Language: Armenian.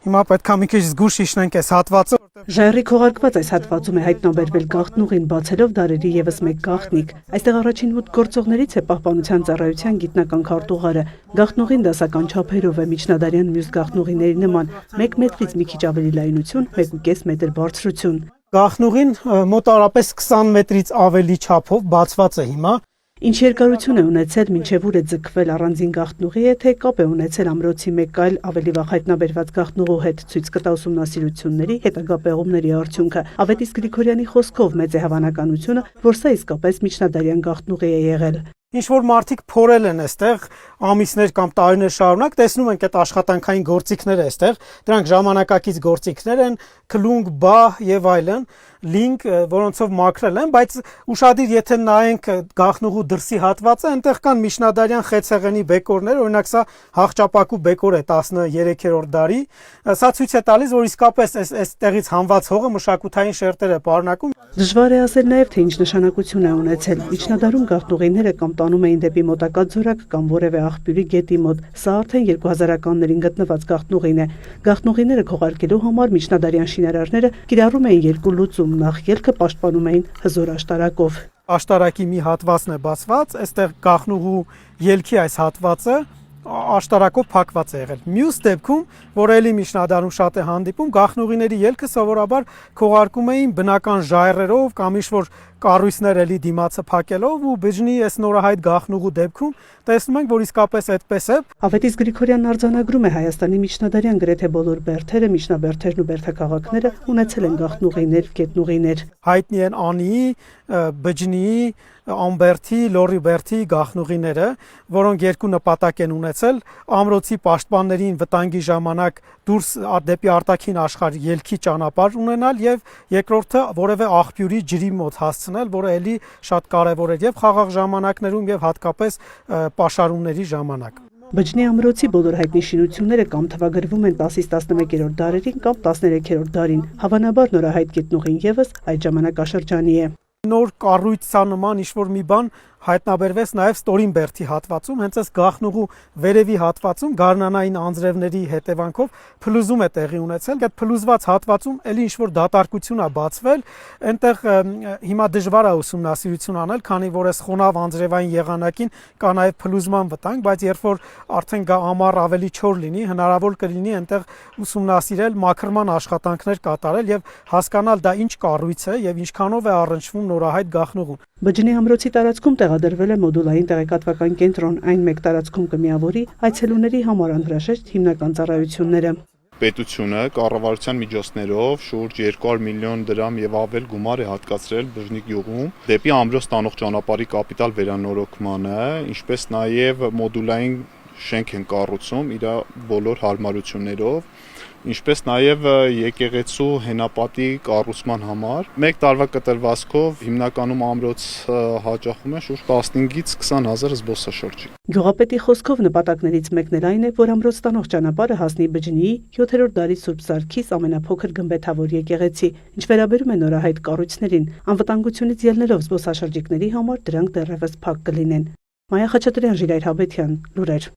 Հիմա պետք է մի քիչ զգուշ իջնենք այս հատվածը։ Ժայռի քողարկված այս հատվածում է հայտնաբերվել գաղտնուղին, բացելով դարերի եւս մեկ գաղտնիք։ Այստեղ առաջին մուտք գործողներից է Պահպանության ծառայության գիտնական քարտուղարը։ Գաղտնուղին դասական չափերով է, միջնադարյան մյուս գաղտնուղիների նման 1 մետրից մի քիչ ավելի լայնություն, 1.5 մետր բարձրություն։ Գաղտնուղին մոտարապես 20 մետրից ավելի չափով բացված է հիմա։ Ինչ երկարություն է ունեցել, մինչև ուր է ձգվել առանձին գաղտնուղի է, թե կապ է ունեցել ամրոցի մեկ այլ ավելի վաղ հայտնաբերված գաղտնուղու հետ, ցույց կտա ուսումնասիրությունների հետագա պեղումների արդյունքը։ Ավետիս Գրիգորյանի խոսքով մեծ է հավանականությունը, որ սա իսկապես միջնադարյան գաղտնուղի է եղել։ Ինչ որ մարդիկ փորել են այստեղ ամիսներ կամ տարիներ շարունակ, տեսնում ենք այդ աշխատանքային գործիքները այստեղ, դրանք ժամանակակից գործիքներ են, քլունգ, բահ եւ այլն, լինկ, որոնցով մաքրել են, բայց ուշադիր եթե նայենք գաղտնուղու դրսի հատվածը, այնտեղ կան միջնադարյան խեցեղենի բեկորներ, օրինակ սա հաղճապակու բեկոր է 13-րդ դարի, սա ցույց է տալիս, որ իսկապես այստեղից հանված հողը մշակութային շերտեր է պարունակում։ Դժվար է ասել նաև, թե ինչ նշանակություն է ունեցել։ Միջնադարում գաղտնուղիները կամ տանում էին դեպի մոտակա ձորակ կամ որևէ աղբյուրի գետի մոտ։ Սա արդեն 2000-ականներին գտնված գաղտնուղին է։ Գաղտնուղիները քողարկելու համար միջնադարյան շինարարները կիրառում էին երկու լուծում, նախ ելքը պաշտպանում էին հզոր աշտարակով։ Աշտարակի մի հատվածն է բացված, այստեղ գաղտնուղու ելքի այս հատվածը աշտարակով փակված է եղել։ Մյուս դեպքում, որ էլի միջնադարում շատ է հանդիպում, գաղտնուղիների ելքը սովորաբար քողարկում էին բնական ժայռերով կամ ինչ-որ կառույցներ էլի դիմացը փակելով ու բջնի այս նորահայտ գաղտնուղու դեպքում տեսնում ենք, որ իսկապես այդպես է։ Ավետիս Գրիգորյանն արձանագրում է Հայաստանի միջնադարյան գրեթե բոլոր բերդերը, միջնաբերդերն ու բերդաքաղաքները ունեցել են գաղտնուղիներ, գետնուղիներ։ Հայտնի են Անիի, Բջնիի, Ամբերդի, Լոռիբերդի գաղտնուղիները, որոնք երկու նպատակ են ունեցել՝ ամրոցի պաշտպաններին վտանգի ժամանակ դուրս դեպի արտաքին աշխարհ ելքի ճանապարհ ունենալ եւ երկրորդը որևէ աղբյուրի ջրի մոտ հասցնել, որը էլի շատ կարեւոր էր եւ խաղաղ ժամանակներում եւ հատկապես պաշարումների ժամանակ։ Բջնի ամրոցի բոլոր հայտնի շինությունները կամ թվագրվում են 10-ից 11-րդ դարերին կամ 13-րդ դարին։ Հավանաբար նորահայտ գետնուղին եւս այդ ժամանակաշրջանի է։ Նոր կառույցանման ինչ-որ մի բան հայտնաբերվեց նաև Ստորինբերդի հատվածում, հենց այս գաղտնուղու վերևի հատվածում գարնանային անձրևների հետևանքով փլուզում է տեղի ունեցել։ Այդ փլուզված հատվածում էլի ինչ-որ դատարկություն է բացվել, այնտեղ հիմա դժվար է ուսումնասիրություն անել, քանի որ այս խոնավ անձրևային եղանակին կա նաև փլուզման վտանգ, բայց երբ որ արդեն գա ամառ ավելի չոր լինի, հնարավոր կլինի այնտեղ ուսումնասիրել, մաքրման աշխատանքներ կատարել եւ հասկանալ դա ինչ կառույց է եւ ինչքանով է առնչվում նորահայտ գաղտնուղուն։ Բջնի ամրոցի տարածքում տեղադրվել է մոդուլային տեղեկատվական կենտրոն, այն մեկ տարածքում կմիավորի այցելուների համար անհրաժեշտ հիմնական ծառայությունները։ Պետությունը կառավարության միջոցներով շուրջ 200 միլիոն դրամ եւ ավել գումար է հատկացրել Բժնի գյուղում դեպի ամրոց տանող ճանապարհի կապիտալ վերանորոգմանը, ինչպես նաեւ մոդուլային շենք են կառուցում իր բոլոր հարմարություններով, ինչպես նաև եկեղեցու հենապատի կառուցման համար։ Մեկ տարվա կտրվածքով հիմնականում ամրոց հաճախում է շուրջ 15-ից 20 հազար զբոսաշրջիկ։ Գյուղապետի խոսքով նպատակներից մեկն էլ այն է, որ ամրոց տանող ճանապարհը հասնի Բջնիի 7-րդ դարի Սուրբ Սարգիս ամենափոքր գմբեթավոր եկեղեցի։ Ինչ վերաբերում է նորահայտ կառույցներին, անվտանգությունից ելնելով զբոսաշրջիկների համար դրանք դեռևս փակ կլինեն։ Մայա Խաչատրյան, Ժիրայր Հաբետյան, լուրեր։